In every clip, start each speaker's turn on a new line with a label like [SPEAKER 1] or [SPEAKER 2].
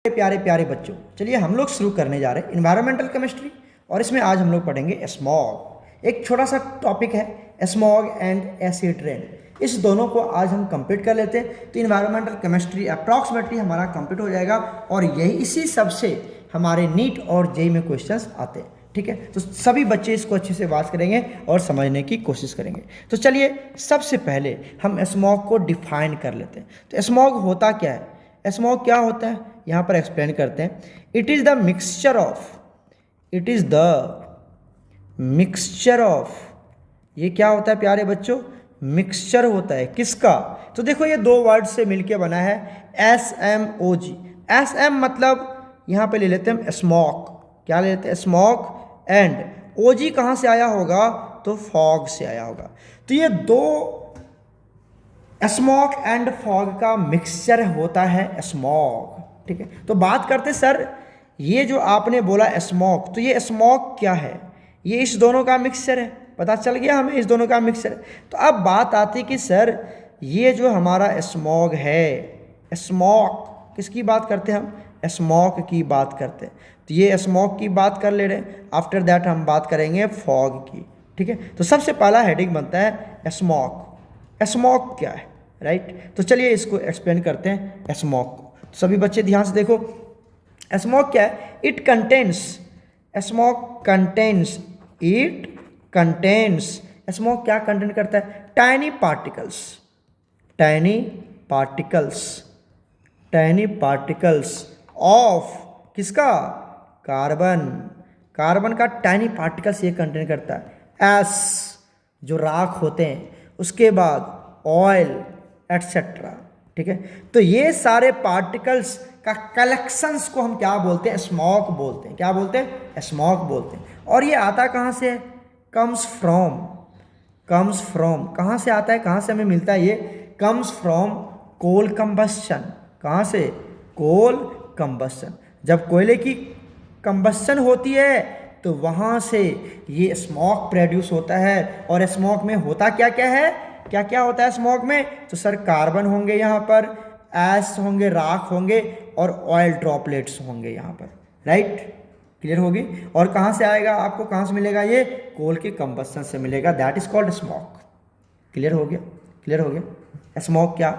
[SPEAKER 1] प्यारे प्यारे बच्चों, चलिए हम लोग शुरू करने जा रहे हैं इन्वायरमेंटल केमिस्ट्री। और इसमें आज हम लोग पढ़ेंगे स्मॉग। एक छोटा सा टॉपिक है स्मॉग एंड एसिड रेन। इस दोनों को आज हम कंप्लीट कर लेते हैं तो इन्वायरमेंटल केमिस्ट्री अप्रॉक्सीमेटली हमारा कंप्लीट हो जाएगा। और यही इसी सबसे हमारे नीट और जेईई में क्वेश्चंस आते हैं। ठीक है, तो सभी बच्चे इसको अच्छे से बात करेंगे और समझने की कोशिश करेंगे। तो चलिए सबसे पहले हम स्मॉग को डिफाइन कर लेते हैं। तो स्मॉग होता क्या है, स्मॉग क्या होता है, यहाँ पर एक्सप्लेन करते हैं। It is the mixture of, ये क्या होता है प्यारे बच्चों, मिक्सचर होता है किसका। तो देखो ये दो वर्ड से मिलके बना है SMOG। SM मतलब यहाँ पे ले लेते हैं स्मॉक, क्या ले लेते हैं स्मॉक, एंड OG कहाँ से आया होगा, तो फॉग से आया होगा। तो ये दो स्मॉक एंड फॉग का मिक्सचर होता है स्मॉग। ठीक है, तो बात करते सर ये जो आपने बोला स्मॉक, तो ये स्मॉक क्या है, ये इस दोनों का मिक्सचर है। पता चल गया हमें इस दोनों का मिक्सचर है। तो अब बात आती कि सर ये जो हमारा स्मॉग है, स्मॉक किसकी बात करते हैं हम, स्मॉक की बात करते हैं। तो ये स्मॉक की बात कर ले रहे हैं, आफ्टर दैट हम बात करेंगे फॉग की। ठीक है, तो सबसे पहला हेडिंग बनता है स्मॉक। स्मॉक क्या है, राइट। तो चलिए इसको एक्सप्लेन करते हैं स्मॉक को। तो सभी बच्चे ध्यान से देखो स्मॉक क्या है। It contains, smog contains, it contains, smog क्या कंटेन करता है, tiny particles, tiny particles, tiny particles of किसका, कार्बन, कार्बन का टाइनी पार्टिकल्स ये कंटेन करता है। एस जो राख होते हैं, उसके बाद ऑयल एटसेट्रा। ठीक है, तो ये सारे पार्टिकल्स का कलेक्शंस को हम क्या बोलते हैं, स्मॉग बोलते हैं। क्या बोलते हैं, स्मॉग बोलते हैं। और ये आता कहाँ से है, कम्स फ्रॉम, कम्स फ्रॉम कहाँ से आता है, कहाँ से हमें मिलता है, ये कम्स फ्रॉम कोल कंबस्शन। कहाँ से, कोल कंबस्शन। जब कोयले की कंबस्शन होती है तो वहाँ से ये स्मॉग प्रोड्यूस होता है। और स्मॉग में होता क्या क्या है, क्या क्या होता है स्मॉग में, तो सर कार्बन होंगे यहाँ पर, एश होंगे, राख होंगे, और ऑयल ड्रॉपलेट्स होंगे यहाँ पर, राइट। क्लियर होगी। और कहाँ से आएगा, आपको कहाँ से मिलेगा, ये कोल के कंबस्शन से मिलेगा, that is called smog. Clear हो गया, क्लियर हो गया स्मॉग क्या।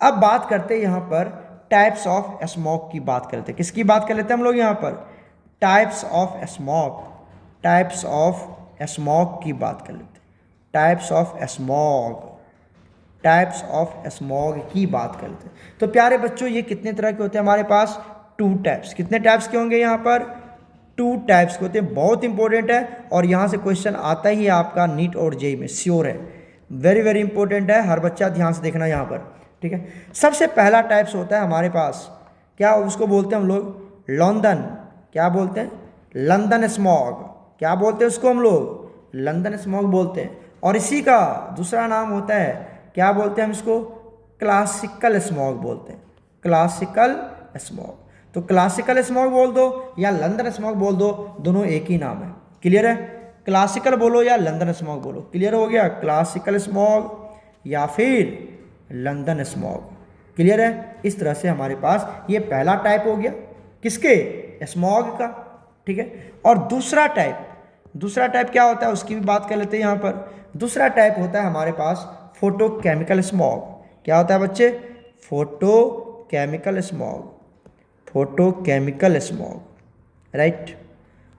[SPEAKER 1] अब बात करते हैं यहाँ पर टाइप्स ऑफ स्मॉग की बात करते हैं। किसकी बात कर लेते हैं हम लोग यहाँ पर, types of smog, types of smog की बात कर लेते हैं। Types of smog, types of smog की बात करते हैं। तो प्यारे बच्चों ये कितने तरह के होते हैं हमारे पास, 2 टाइप्स। कितने टाइप्स के होंगे यहाँ पर, 2 टाइप्स के होते हैं। बहुत इंपॉर्टेंट है और यहाँ से क्वेश्चन आता ही है आपका नीट और जेईई में, श्योर है, वेरी वेरी इंपॉर्टेंट है। हर बच्चा ध्यान से देखना यहाँ पर। ठीक है, सबसे पहला टाइप्स होता है हमारे पास, क्या उसको बोलते हैं हम लोग, लंदन। क्या बोलते हैं, लंदन स्मॉग। क्या बोलते हैं उसको हम लोग, लंदन स्मॉग बोलते हैं। और इसी का दूसरा नाम होता है, क्या बोलते हैं हम इसको, क्लासिकल स्मॉग बोलते हैं, क्लासिकल स्मॉग। तो क्लासिकल स्मॉग बोल दो या लंदन स्मॉग बोल दो, दोनों एक ही नाम है। क्लियर है, क्लासिकल बोलो या लंदन स्मॉग बोलो। क्लियर हो गया, क्लासिकल स्मॉग या फिर लंदन स्मॉग। क्लियर है, इस तरह से हमारे पास ये पहला टाइप हो गया किसके, स्मॉग का। ठीक है, और दूसरा टाइप क्या होता है उसकी भी बात कर लेते हैं यहाँ पर। दूसरा टाइप होता है हमारे पास फोटोकेमिकल स्मॉग। क्या होता है बच्चे, photochemical smog, photochemical smog, right,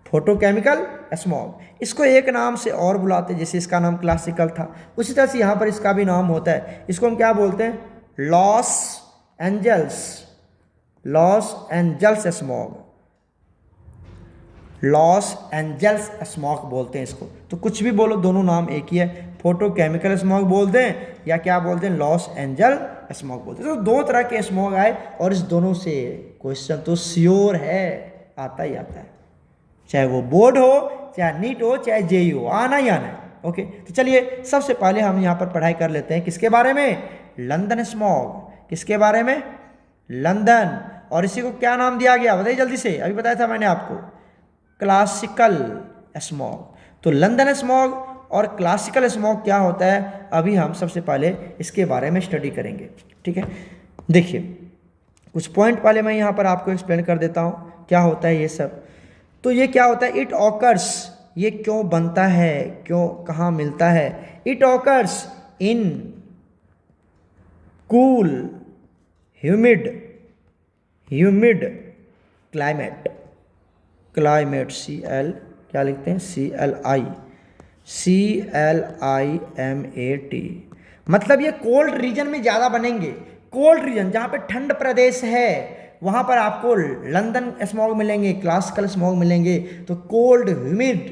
[SPEAKER 1] photochemical smog. इसको एक नाम से और बुलाते हैं, जैसे इसका नाम क्लासिकल था, उसी तरह से यहाँ पर इसका भी नाम होता है। इसको हम क्या बोलते हैं, Los Angeles, Los Angeles smog, Los Angeles smog बोलते हैं इसको। तो कुछ भी बोलो, दोनों नाम एक ही है, फोटोकेमिकल स्मॉग बोल दें या क्या बोलते हैं, लॉस एंजल स्मॉग बोलते हैं। तो 2 तरह के स्मॉग आए और इस दोनों से क्वेश्चन तो श्योर है, आता ही आता है, चाहे वो बोर्ड हो, चाहे नीट हो, चाहे जेईई हो, आना ही आना है। ओके, तो चलिए सबसे पहले हम यहाँ पर पढ़ाई कर लेते हैं किसके बारे में, लंदन स्मॉग। किसके बारे में, लंदन। और इसी को क्या नाम दिया गया बताइए जल्दी से, अभी बताया था मैंने आपको, क्लासिकल स्मॉग। तो लंदन स्मॉग और क्लासिकल स्मॉग क्या होता है, अभी हम सबसे पहले इसके बारे में स्टडी करेंगे। ठीक है, देखिए कुछ पॉइंट पहले मैं यहाँ पर आपको एक्सप्लेन कर देता हूँ क्या होता है ये सब। तो ये क्या होता है, इट ऑकर्स, ये क्यों बनता है, क्यों, कहाँ मिलता है। It occurs in cool humid climate, climate CL क्या लिखते हैं, CLIMAT, मतलब ये कोल्ड रीजन में ज़्यादा बनेंगे। कोल्ड रीजन जहाँ पे ठंड प्रदेश है वहाँ पर आपको लंदन स्मॉग मिलेंगे, क्लासिकल स्मॉग मिलेंगे। तो कोल्ड ह्यूमिड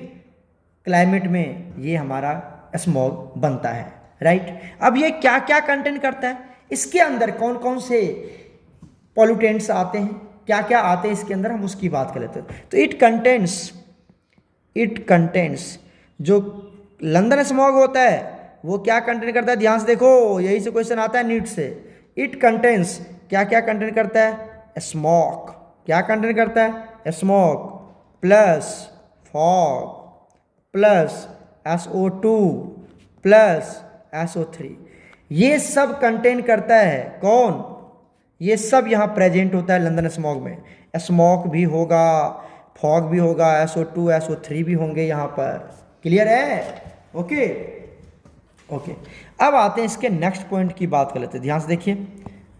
[SPEAKER 1] क्लाइमेट में ये हमारा स्मॉग बनता है, राइट। अब ये क्या क्या कंटेंट करता है, इसके अंदर कौन कौन से पॉल्यूटेंट्स आते हैं, क्या क्या आते हैं इसके अंदर, हम उसकी बात कर लेते हैं। तो इट कंटेंट्स जो लंदन स्मॉग होता है वो क्या कंटेंट करता है, ध्यान से देखो, यही से क्वेश्चन आता है नीट से। इट कंटेंट्स क्या क्या कंटेंट करता है, स्मॉग, क्या कंटेंट करता है, smog plus fog plus SO2 plus SO3, ये सब कंटेंट करता है कौन, ये सब यहाँ प्रेजेंट होता है लंदन स्मॉग में। स्मॉग भी होगा, फॉग भी होगा, SO2 SO3 भी होंगे यहाँ पर। क्लियर है, ओके ओके। अब आते हैं इसके नेक्स्ट पॉइंट की बात कर लेते हैं, ध्यान से देखिए,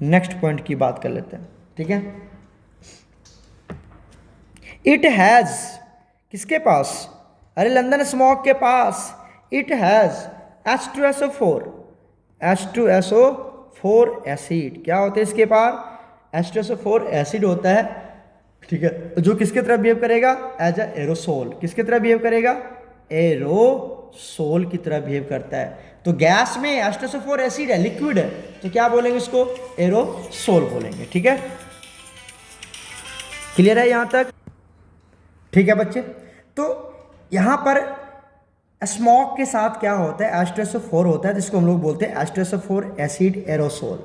[SPEAKER 1] नेक्स्ट पॉइंट की बात कर लेते हैं, ठीक है। इट हैज़, किसके पास, अरे लंदन स्मॉग के पास, इट हैज़ H2SO4 एसिड, क्या होता है इसके पास, H2SO4 एसिड होता है, ठीक है, जो किसके तरह बिहेव करेगा, एज अ एरोसोल, किसके तरह बिहेव करेगा, एरोसोल की तरह बिहेव करता है। तो गैस में H2SO4 एसिड है, लिक्विड है, तो क्या बोलेंगे इसको, एरोसोल बोलेंगे, ठीक है। क्लियर है यहां तक, ठीक है बच्चे। तो यहां पर स्मॉग के साथ क्या होता है, H2SO4 होता है, जिसको हम लोग बोलते हैं H2SO4 एसिड एरोसोल,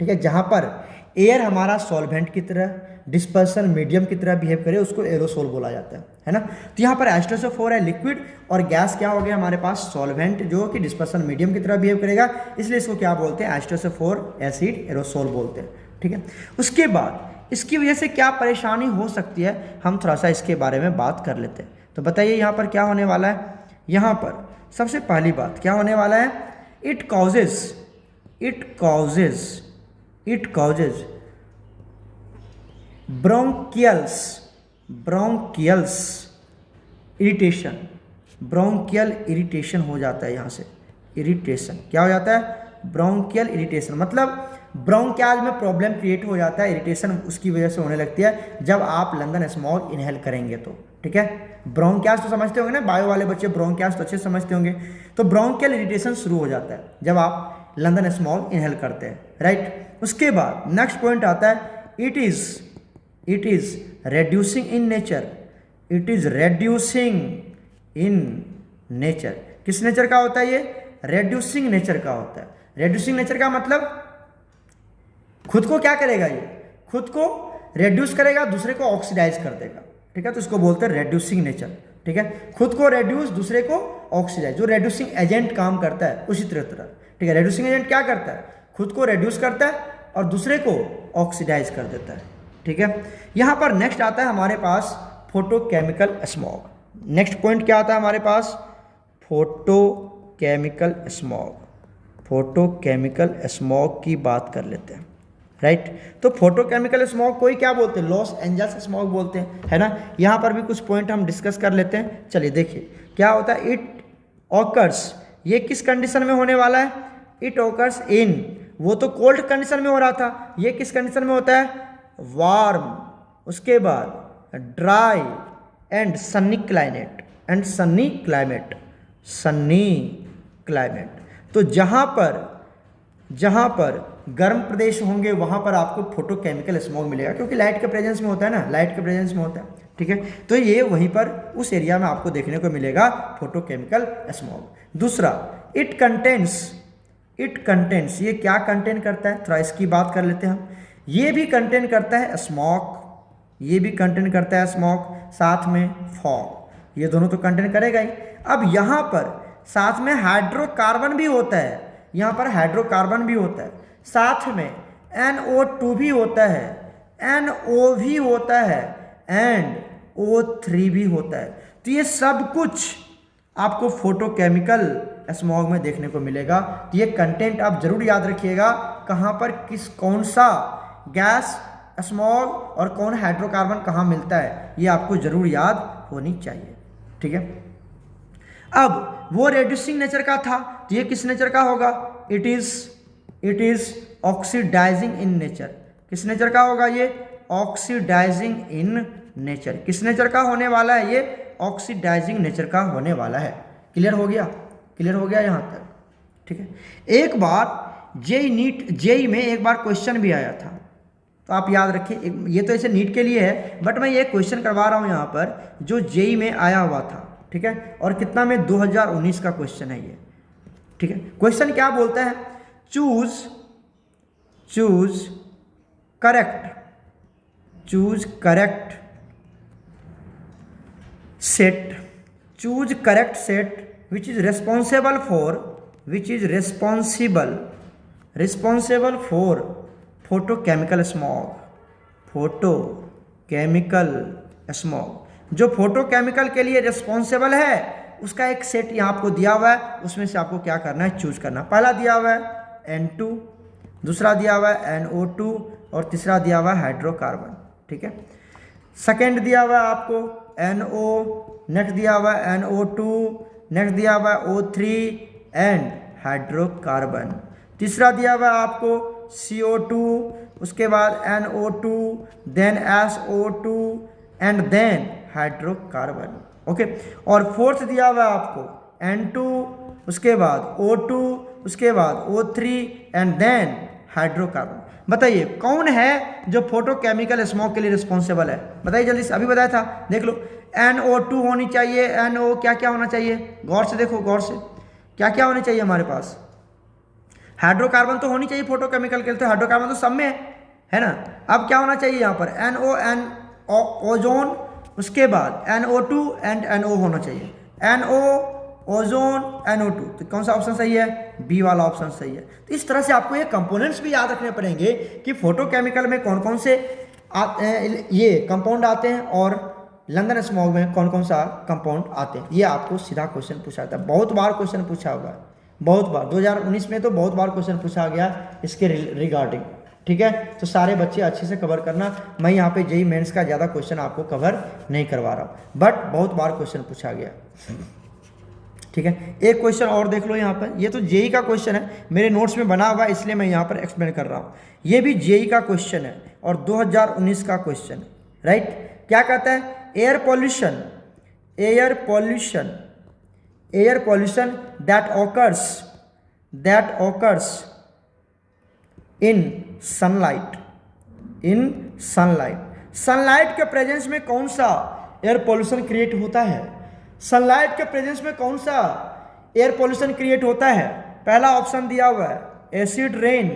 [SPEAKER 1] ठीक है। जहां पर एयर हमारा सॉल्वेंट की तरह, डिस्पर्सन मीडियम की तरह बिहेव करे, उसको एरोसोल बोला जाता है ना। तो यहाँ पर H2SO4 है लिक्विड, और गैस क्या हो गया हमारे पास, सॉल्वेंट, जो कि डिस्पर्सन मीडियम की तरह बिहेव करेगा, इसलिए इसको क्या बोलते हैं, H2SO4 एसिड एरोसोल बोलते हैं, ठीक है। उसके बाद इसकी वजह से क्या परेशानी हो सकती है, हम थोड़ा सा इसके बारे में बात कर लेते हैं। तो बताइए यहाँ पर क्या होने वाला है, यहाँ पर सबसे पहली बात क्या होने वाला है, it causes bronchioles irritation, bronchial irritation हो जाता है, यहाँ से इरिटेशन क्या हो जाता है, ब्रोंकियल इरिटेशन, मतलब ब्रोंकियाज में प्रॉब्लम क्रिएट हो जाता है, इरिटेशन उसकी वजह से होने लगती है जब आप लंदन स्मॉग इनहेल करेंगे तो, ठीक है। ब्रोंकियाज तो समझते होंगे ना, बायो वाले बच्चे ब्रोंकियाज तो अच्छे समझते होंगे। तो ब्रोंकियल इरिटेशन शुरू हो जाता है जब आप लंदन स्मॉग इनहेल करते हैं, राइट। उसके बाद नेक्स्ट पॉइंट आता है, it is reducing in nature, it is reducing in nature, किस नेचर का होता है ये, रेड्यूसिंग नेचर का होता है। रेड्यूसिंग नेचर का मतलब खुद को क्या करेगा, ये खुद को रेड्यूस करेगा, दूसरे को ऑक्सीडाइज कर देगा, ठीक है। तो इसको बोलते हैं रेड्यूसिंग नेचर, ठीक है। खुद को रेड्यूस, दूसरे को ऑक्सीडाइज, जो रेड्यूसिंग एजेंट काम करता है उसी तरह, ठीक है। रेड्यूसिंग एजेंट क्या करता है, खुद को रेड्यूस करता है और दूसरे को ऑक्सीडाइज कर देता है, ठीक है। यहाँ पर नेक्स्ट आता है हमारे पास फोटोकेमिकल स्मॉग। नेक्स्ट पॉइंट क्या आता है हमारे पास, फोटोकेमिकल स्मॉग की बात कर लेते हैं, राइट। तो फोटोकेमिकल स्मॉग को ही क्या बोलते हैं, लॉस एंजल्स स्मॉग बोलते हैं, है ना। यहाँ पर भी कुछ पॉइंट हम डिस्कस कर लेते हैं, चलिए देखिए क्या होता है। इट ऑकर्स, ये किस कंडीशन में होने वाला है, इट ऑकर्स इन, वो तो कोल्ड कंडीशन में हो रहा था, ये किस कंडीशन में होता है, वार्म, उसके बाद ड्राई एंड सन्नी क्लाइमेट। तो जहाँ पर गर्म प्रदेश होंगे वहाँ पर आपको फोटोकेमिकल स्मॉग मिलेगा, क्योंकि लाइट के प्रेजेंस में होता है ना, लाइट के प्रेजेंस में होता है, ठीक है। तो ये वहीं पर उस एरिया में आपको देखने को मिलेगा फोटोकेमिकल स्मॉग। दूसरा, इट कंटेंट्स, ये क्या कंटेंट करता है, थोड़ा इसकी बात कर लेते हैं हम। ये भी कंटेंट करता है स्मॉग, साथ में फॉग, ये दोनों तो कंटेंट करेगा ही। अब यहाँ पर साथ में हाइड्रोकार्बन भी होता है, साथ में NO2 भी होता है, NO भी होता है एंड O3 भी होता है। तो ये सब कुछ आपको फोटोकेमिकल स्मॉग में देखने को मिलेगा। तो ये कंटेंट आप जरूर याद रखिएगा, कहाँ पर कौन सा गैस स्मॉग और कौन हाइड्रोकार्बन कहाँ मिलता है, ये आपको जरूर याद होनी चाहिए। ठीक है, अब वो रेड्यूसिंग नेचर का था, तो ये किस नेचर का होगा? It is oxidizing in nature. किस नेचर का होगा ये? Oxidizing in nature. किस नेचर का होने वाला है ये? ऑक्सीडाइजिंग नेचर का होने वाला है। क्लियर हो गया? क्लियर हो गया यहाँ तक? ठीक है, एक बार जेई में एक बार क्वेश्चन भी आया था, तो आप याद रखिए, ये तो ऐसे नीट के लिए है, बट मैं ये क्वेश्चन करवा रहा हूँ यहाँ पर जो जेई में आया हुआ था। ठीक है, और कितना में 2019 का क्वेश्चन है ये। ठीक है, क्वेश्चन क्या बोलता है? Choose correct set which is responsible for photochemical smog। जो फोटोकेमिकल के लिए रिस्पॉन्सिबल है उसका एक सेट यहाँ आपको दिया हुआ है, उसमें से आपको क्या करना है? चूज करना। पहला दिया हुआ है N2, दूसरा दिया हुआ है NO2 और तीसरा दिया हुआ है हाइड्रोकार्बन। ठीक है, सेकेंड दिया हुआ है आपको NO, नेक्स्ट दिया हुआ है NO2, नेक्स्ट दिया हुआ है O3 एंड हाइड्रोकार्बन। तीसरा दिया हुआ है आपको CO2, उसके बाद NO2, then SO2 and then hydrocarbon. Okay, और फोर्थ दिया हुआ है आपको N2, उसके बाद O2, उसके बाद O3 एंड देन हाइड्रोकार्बन। बताइए कौन है जो फोटोकेमिकल स्मोक के लिए रिस्पॉन्सिबल है? बताइए जल्दी से, अभी बताया था, देख लो। NO2 होनी चाहिए, NO क्या क्या होना चाहिए? गौर से देखो, गौर से, क्या क्या होनी चाहिए हमारे पास? हाइड्रोकार्बन तो होनी चाहिए फोटोकेमिकल के लिए, तो हाइड्रोकार्बन तो सब में है ना। अब क्या होना चाहिए यहाँ पर? NO, ओजोन, उसके बाद NO2 एंड NO होना चाहिए। NO, ओजोन, NO2, तो कौन सा ऑप्शन सही है? बी वाला ऑप्शन सही है। तो इस तरह से आपको ये कंपोनेंट्स भी याद रखने पड़ेंगे कि फोटोकेमिकल में कौन कौन से ये कंपाउंड आते हैं और लंदन स्मॉग में कौन कौन सा कंपाउंड आते हैं। ये आपको सीधा क्वेश्चन पूछा जाता है, बहुत बार क्वेश्चन पूछा हुआ है, बहुत बार। 2019 में तो बहुत बार क्वेश्चन पूछा गया इसके रिगार्डिंग। ठीक है, तो सारे बच्चे अच्छे से कवर करना। मैं यहाँ पे जेई मेंस का ज़्यादा क्वेश्चन आपको कवर नहीं करवा रहा हूँ, बट बहुत बार क्वेश्चन पूछा गया। ठीक है, एक क्वेश्चन और देख लो यहाँ पर, ये तो जेई का क्वेश्चन है, मेरे नोट्स में बना हुआ है इसलिए मैं यहाँ पर एक्सप्लेन कर रहा हूँ। ये भी जेई का क्वेश्चन है और 2019 का क्वेश्चन है। राइट, क्या कहता है? Air pollution that occurs in sunlight। Sunlight के प्रेजेंस में कौन सा एयर पॉल्यूशन क्रिएट होता है? सनलाइट के प्रेजेंस में कौन सा एयर पॉल्यूशन क्रिएट होता है? पहला ऑप्शन दिया हुआ है एसिड रेन,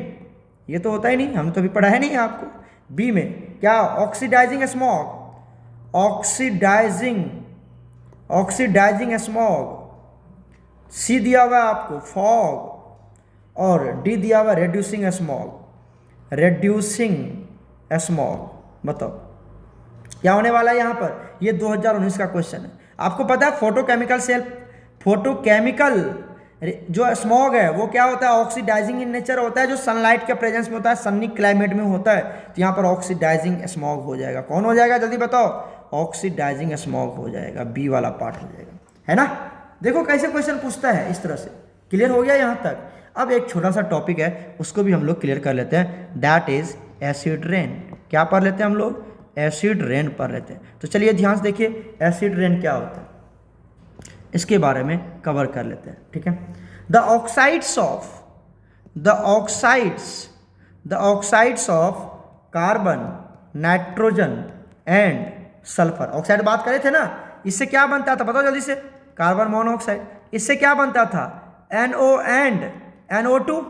[SPEAKER 1] ये तो होता ही नहीं, हम तो अभी पढ़ा है नहीं आपको। बी में क्या? Oxidising smog. सी दिया हुआ है आपको फॉग और डी दिया हुआ रेड्यूसिंग स्मॉग। बताओ क्या होने वाला है यहाँ पर? ये 2019 का क्वेश्चन है। आपको पता है फोटोकेमिकल जो स्मॉग है वो क्या होता है? ऑक्सीडाइजिंग इन नेचर होता है, जो सनलाइट के प्रेजेंस में होता है, सन्नी क्लाइमेट में होता है। तो यहाँ पर ऑक्सीडाइजिंग स्मॉग हो जाएगा। कौन हो जाएगा जल्दी बताओ? ऑक्सीडाइजिंग स्मॉग हो जाएगा, बी वाला पार्ट हो जाएगा, है ना। देखो कैसे क्वेश्चन पूछता है इस तरह से। क्लियर हो गया यहाँ तक? अब एक छोटा सा टॉपिक है, उसको भी हम लोग क्लियर कर लेते हैं, दैट इज एसिड रेन। क्या पढ़ लेते हैं हम लोग? एसिड रेन पढ़ लेते हैं। तो चलिए ध्यान से देखिए एसिड रेन क्या होता है, इसके बारे में कवर कर लेते हैं। ठीक है, the oxides of carbon, nitrogen and sulphur. Oxide बात करे थे ना, इससे क्या बनता था बताओ जल्दी से? Carbon monoxide. इससे क्या बनता था? NO and NO2।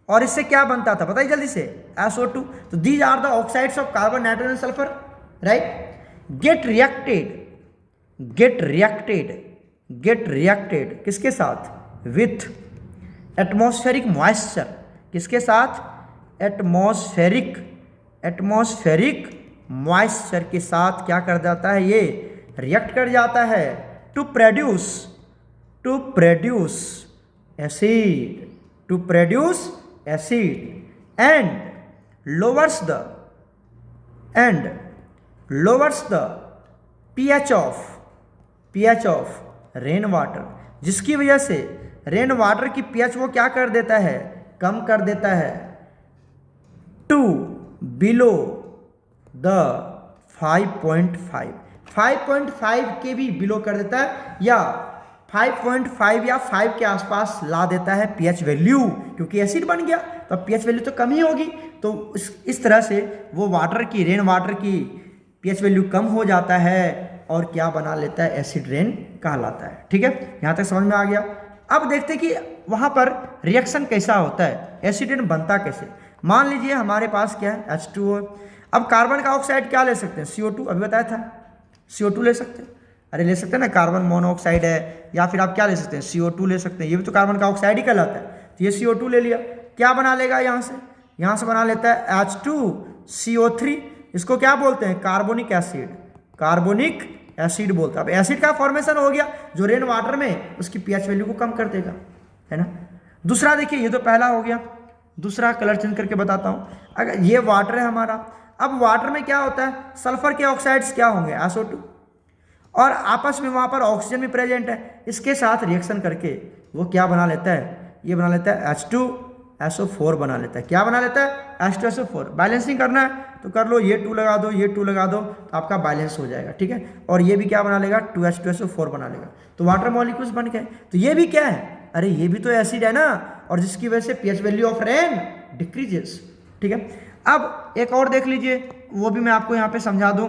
[SPEAKER 1] और इससे क्या बनता था बताइए जल्दी से? SO2। तो these are the oxides of carbon, nitrogen, sulphur. Right, get reacted किसके साथ? With atmospheric moisture. किसके साथ? एटमॉस्फेरिक एटमॉस्फेरिक मॉइस्चर के साथ क्या कर जाता है, ये रिएक्ट कर जाता है to produce acid and lowers the pH of rain water, जिसकी वजह से रेन वाटर की pH वो क्या कर देता है, कम कर देता है टू बिलो द 5.5 के भी बिलो कर देता है, या 5.5 या 5 के आसपास ला देता है pH वैल्यू, क्योंकि एसिड बन गया तो pH वैल्यू तो कम ही होगी। तो इस तरह से वो रेन वाटर की pH वैल्यू कम हो जाता है और क्या बना लेता है, एसिड रेन कहलाता है। ठीक है, यहाँ तक समझ में आ गया। अब देखते हैं कि वहाँ पर रिएक्शन कैसा होता है, एसिड रेन बनता कैसे। मान लीजिए हमारे पास क्या है, H2O। अब कार्बन का ऑक्साइड क्या ले सकते हैं, CO2, अभी बताया था CO2 ले सकते हैं। अरे ले सकते हैं ना, कार्बन मोनोऑक्साइड है, या फिर आप क्या ले सकते हैं, CO2 ले सकते हैं, ये भी तो कार्बन का ऑक्साइड ही कहलाता है। तो ये CO2 ले लिया, क्या बना लेगा, यहाँ से बना लेता है H2CO3। इसको क्या बोलते हैं, कार्बोनिक एसिड बोलते हैं। अब एसिड का फॉर्मेशन हो गया जो रेन वाटर में उसकी pH वैल्यू को कम कर देगा, है ना। दूसरा देखिए, ये तो पहला हो गया। दूसरा कलर चेंज करके बताता हूँ। अगर ये वाटर है हमारा, अब वाटर में क्या होता है, सल्फर के ऑक्साइड्स क्या होंगे, SO2, और आपस में वहाँ पर ऑक्सीजन भी प्रेजेंट है। इसके साथ रिएक्शन करके वो क्या बना लेता है, ये बना लेता है H2SO4 बना लेता है। क्या बना लेता है, H2SO4। बैलेंसिंग करना है तो कर लो, ये 2 लगा दो, ये 2 लगा दो, तो आपका बैलेंस हो जाएगा। ठीक है, और ये भी क्या बना लेगा, 2H2SO4 बना लेगा। तो वाटर मॉलिक्यूल्स बन गए। तो ये भी क्या है, अरे ये भी तो एसिड है ना, और जिसकी वजह से pH value of rain decreases. ठीक है, अब एक और देख लीजिए, वो भी मैं आपको यहाँ पे समझा दूँ।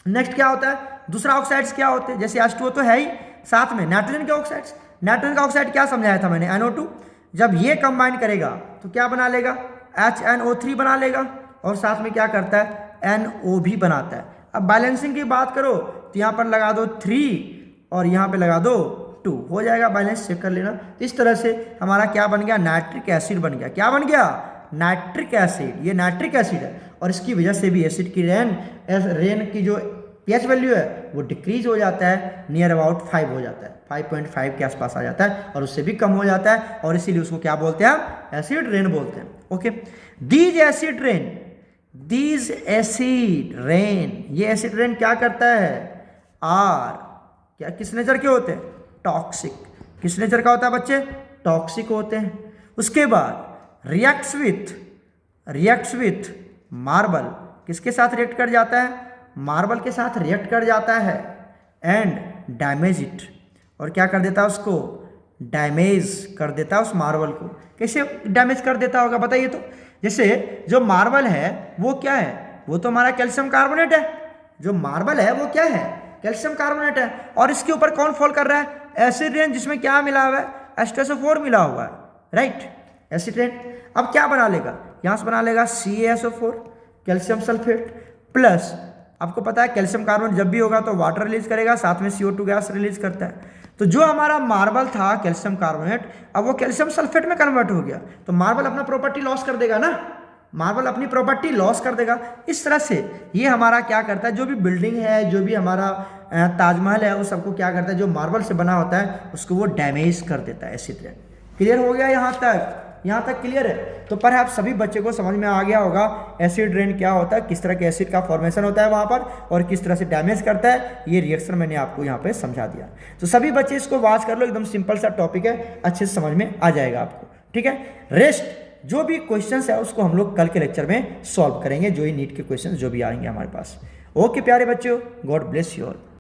[SPEAKER 1] नेक्स्ट क्या होता है, दूसरा ऑक्साइड्स क्या होते हैं, जैसे H2O तो है ही, साथ में नाइट्रोजन के ऑक्साइड्स। नाइट्रोजन का ऑक्साइड क्या समझाया था मैंने, NO2। जब ये कंबाइन करेगा तो क्या बना लेगा, HNO3 बना लेगा, और साथ में क्या करता है, NO भी बनाता है। अब बैलेंसिंग की बात करो तो यहाँ पर लगा दो 3 और यहाँ पे लगा दो 2, हो जाएगा। बैलेंस चेक कर लेना। तो इस तरह से हमारा क्या बन गया, नाइट्रिक एसिड बन गया। क्या बन गया, नाइट्रिक एसिड। ये नाइट्रिक एसिड है, और इसकी वजह से भी एसिड की रेन की जो pH वैल्यू है वो डिक्रीज हो जाता है, नियर अबाउट 5 हो जाता है, 5.5 के आसपास आ जाता है, और उससे भी कम हो जाता है, और इसीलिए उसको क्या बोलते हैं, एसिड रेन बोलते हैं। ओके, दीज एसिड रेन, ये एसिड रेन क्या करता है, क्या किस नेचर के होते हैं, टॉक्सिक। किस नेचर का होता है बच्चे, टॉक्सिक होते हैं। उसके बाद रिएक्ट्स विथ मार्बल, किसके साथ रिएक्ट कर जाता है, मार्बल के साथ रिएक्ट कर जाता है, एंड डैमेज इट, और क्या कर देता है, उसको डैमेज कर देता है उस मार्बल को। कैसे डैमेज कर देता होगा बताइए। तो जैसे जो मार्बल है वो क्या है, वो तो हमारा कैल्शियम कार्बोनेट है। जो मार्बल है वो क्या है, कैल्शियम कार्बोनेट है, और इसके ऊपर कौन फॉल कर रहा है, एसिड रेन, जिसमें क्या मिला हुआ है, H2SO4 मिला हुआ है, राइट, एसिड रेन। अब क्या बना लेगा, यहाँ से बना लेगा CaSO4, कैल्शियम सल्फेट, प्लस आपको पता है कैल्शियम कार्बोनेट जब भी होगा तो वाटर रिलीज करेगा, साथ में CO2 गैस रिलीज करता है। तो जो हमारा मार्बल था कैल्शियम कार्बोनेट, अब वो कैल्शियम सल्फेट में कन्वर्ट हो गया, तो मार्बल अपना प्रॉपर्टी लॉस कर देगा ना, मार्बल अपनी प्रॉपर्टी लॉस कर देगा। इस तरह से ये हमारा क्या करता है, जो भी बिल्डिंग है, जो भी हमारा ताजमहल है, उस सबको क्या करता है, जो मार्बल से बना होता है उसको वो डैमेज कर देता है एसिड रेन। क्लियर हो गया यहाँ तक क्लियर है। तो पर आप सभी बच्चे को समझ में आ गया होगा एसिड रेन क्या होता है, किस तरह के एसिड का फॉर्मेशन होता है वहाँ पर, और किस तरह से डैमेज करता है। ये रिएक्शन मैंने आपको यहाँ पे समझा दिया। तो सभी बच्चे इसको वॉच कर लो, एकदम सिंपल सा टॉपिक है, अच्छे से समझ में आ जाएगा आपको। ठीक है, रेस्ट जो भी क्वेश्चंस है उसको हम लोग कल के लेक्चर में सॉल्व करेंगे, जो ही नीट के क्वेश्चंस जो भी आएंगे हमारे पास। ओके प्यारे बच्चों, गॉड ब्लेस यू ऑल।